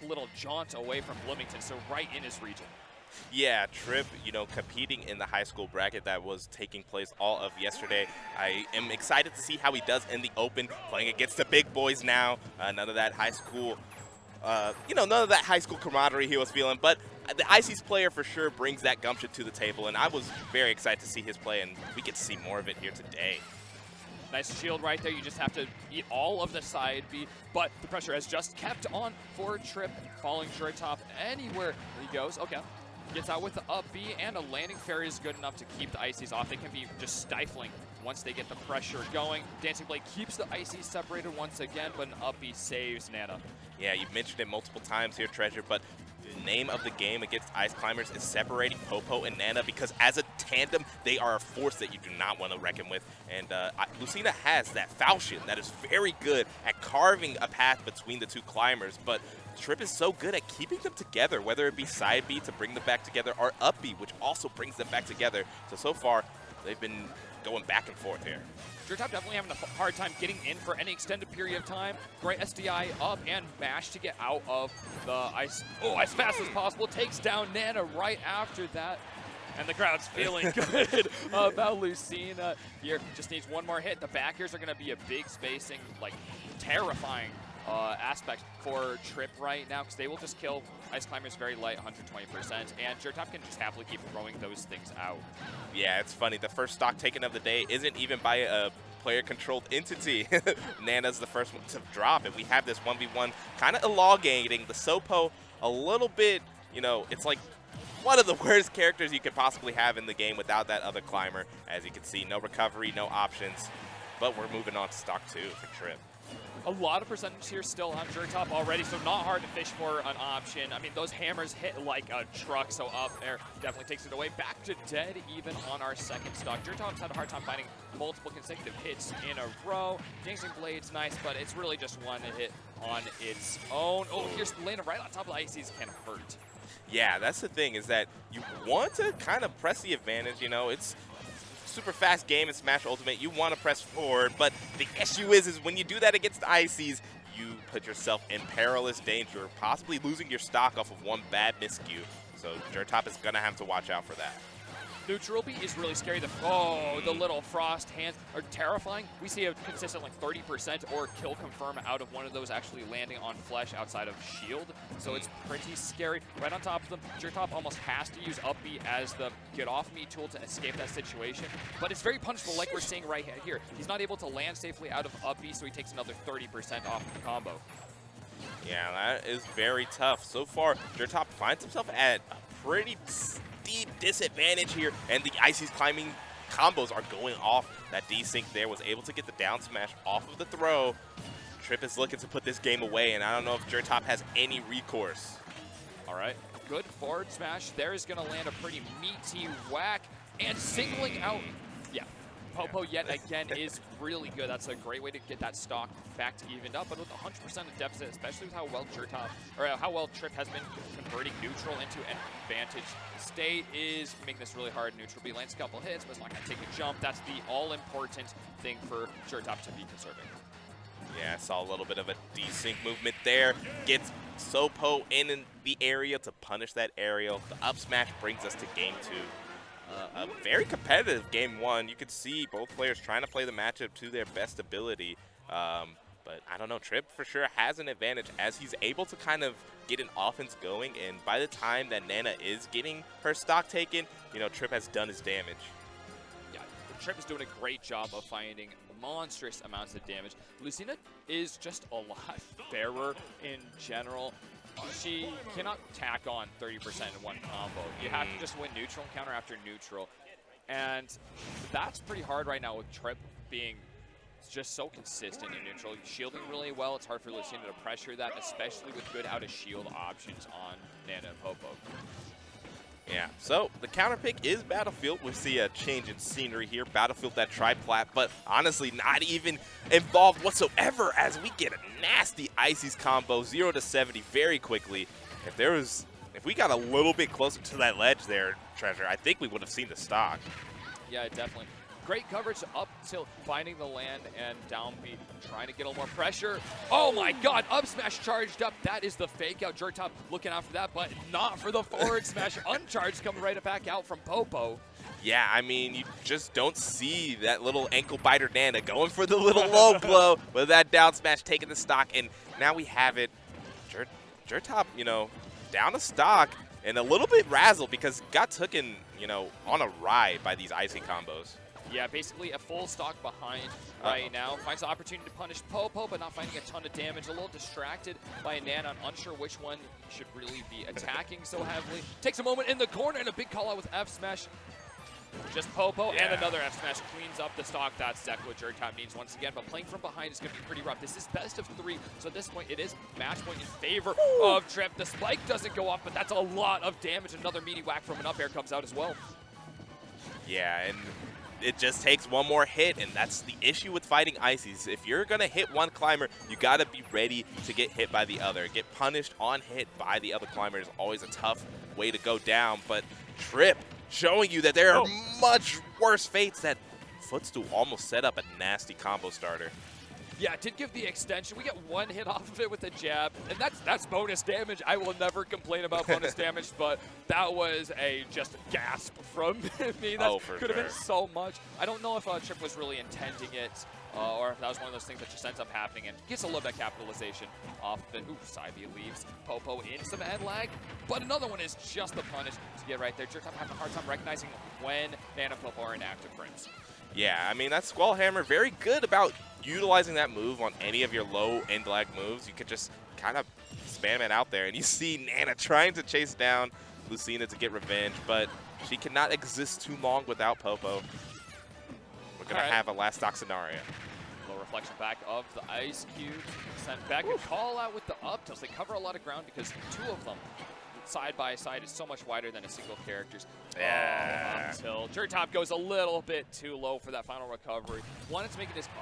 little jaunt away from Bloomington, so right in his region. Yeah, Trip, competing in the high school bracket that was taking place all of yesterday. I am excited to see how he does in the open, playing against the big boys now. None of that high school, none of that high school camaraderie he was feeling. But the IC's player for sure brings that gumption to the table, and I was very excited to see his play, and we get to see more of it here today. Nice shield right there. You just have to eat all of the side B, but the pressure has just kept on for Trip, following Jertop anywhere he goes. Okay. Gets out with the up B, and a landing fairy is good enough to keep the Icies off. They can be just stifling once they get the pressure going. Dancing Blade keeps the Icies separated once again, but an up B saves Nana. Yeah, you've mentioned it multiple times here, Treasure, but the name of the game against Ice Climbers is separating Popo and Nana, because as a tandem, they are a force that you do not want to reckon with. And Lucina has that falchion that is very good at carving a path between the two climbers, but Trip is so good at keeping them together, whether it be side B to bring them back together or up B, which also brings them back together. So far, they've been going back and forth here. Jertop definitely having a hard time getting in for any extended period of time. Great SDI up and mash to get out of the ice. Oh, as fast as possible. Takes down Nana right after that. And the crowd's feeling good about Lucina here. Just needs one more hit. The backers are going to be a big spacing, like terrifying aspect for Trip right now, because they will just kill Ice Climbers very light, 120%, and Jertop can just happily keep throwing those things out. Yeah, it's funny. The first stock taken of the day isn't even by a player-controlled entity. Nana's the first one to drop, and we have this 1v1 kind of elongating. The Sopo a little bit, it's like one of the worst characters you could possibly have in the game without that other climber. As you can see, no recovery, no options, but we're moving on to stock 2 for Trip. A lot of percentage here still on Jertop already, so not hard to fish for an option. I mean, those hammers hit like a truck, so up there definitely takes it away. Back to dead even on our second stock. Jertop's had a hard time finding multiple consecutive hits in a row. Dancing Blade's nice, but it's really just one hit on its own. Oh, here's Lena right on top of the Ices, can hurt. Yeah, that's the thing, is that you want to kind of press the advantage. It's super fast game in Smash Ultimate. You want to press forward, but the issue is when you do that against the ICs, you put yourself in perilous danger, possibly losing your stock off of one bad miscue. So Jertop is going to have to watch out for that. Neutral B is really scary. The little frost hands are terrifying. We see a consistent like 30% or kill confirm out of one of those actually landing on flesh outside of shield. So it's pretty scary. Right on top of them, Jertop almost has to use up B as the get off me tool to escape that situation. But it's very punishable, like we're seeing right here. He's not able to land safely out of up B, so he takes another 30% off the combo. Yeah, that is very tough. So far, Jertop finds himself at a pretty deep disadvantage here, and the Icy's climbing combos are going off. That desync there was able to get the down smash off of the throw. Trip is looking to put this game away, and I don't know if Jertop has any recourse. All right, good forward smash. There is going to land a pretty meaty whack, and singling out, yeah. Popo yet again is really good. That's a great way to get that stock back to evened up, but with 100% of deficit, especially with how well how well Trip has been converting neutral into an advantage state, is making this really hard. Neutral B lands a couple hits, but it's not going to take a jump. That's the all-important thing for Jertop to be conserving. Yeah, I saw a little bit of a desync movement there. Gets Sopo in the area to punish that aerial. The up smash brings us to game 2. A very competitive game 1. You could see both players trying to play the matchup to their best ability. But I don't know, Trip for sure has an advantage as he's able to kind of get an offense going. And by the time that Nana is getting her stock taken, Trip has done his damage. Yeah, Trip is doing a great job of finding monstrous amounts of damage. Lucina is just a lot fairer in general. She cannot tack on 30% in one combo. You have to just win neutral and counter after neutral. And that's pretty hard right now with Trip being just so consistent in neutral. Shielding really well. It's hard for Lucina to pressure that, especially with good out-of-shield options on Nana and Popo. Yeah, so the counter pick is Battlefield. We see a change in scenery here. Battlefield, that tri-plat, but honestly not even involved whatsoever as we get a nasty Ices combo, 0 to 70 very quickly. If we got a little bit closer to that ledge there, Treasure, I think we would have seen the stock. Yeah, definitely. Great coverage up till finding the land and down B, trying to get a little more pressure. Oh my god, up smash charged up. That is the fake out. Jertop looking out for that, but not for the forward smash. Uncharged coming right back out from Popo. Yeah, I mean, you just don't see that little ankle biter Nana going for the little low blow with that down smash taking the stock. And now we have it. Jertop, you know, down a stock and a little bit razzled because got taken, you know, on a ride by these icy combos. Yeah, basically a full stock behind right now. Finds the opportunity to punish Popo, but not finding a ton of damage. A little distracted by Nana. I'm unsure which one he should really be attacking so heavily. Takes a moment in the corner and a big call out with F smash. Just Popo and another F smash cleans up the stock. That's exactly what Jertop needs once again. But playing from behind is going to be pretty rough. This is best of 3, so at this point it is match point in favor of Trip. The spike doesn't go off, but that's a lot of damage. Another meaty whack from an up air comes out as well. Yeah, and it just takes one more hit, and that's the issue with fighting ices. If you're going to hit one climber, you got to be ready to get hit by the other. Get punished on hit by the other climber is always a tough way to go down, but Trip showing you that there are much worse fates. That footstool almost set up a nasty combo starter. Yeah, it did give the extension. We get one hit off of it with a jab, and that's bonus damage. I will never complain about bonus damage, but that was a just gasp from me. That could have been so much. I don't know if Trip was really intending it, or if that was one of those things that just ends up happening and gets a little bit of capitalization off of it. Ooh, side B leaves Popo in some head lag, but another one is just the punish to get right there. Jertop having a hard time recognizing when Nana and Popo are in active frames. Yeah, I mean, that Squall Hammer, very good about utilizing that move on any of your low end lag moves. You could just kind of spam it out there, and you see Nana trying to chase down Lucina to get revenge, but she cannot exist too long without Popo. We're going to have a last stock scenario. Little reflection back of the Ice Cube. Sent back a call out with the up tilts. They cover a lot of ground because 2 of them side by side is so much wider than a single character's. Yeah. Until Jertop goes a little bit too low for that final recovery. Wanted to make it as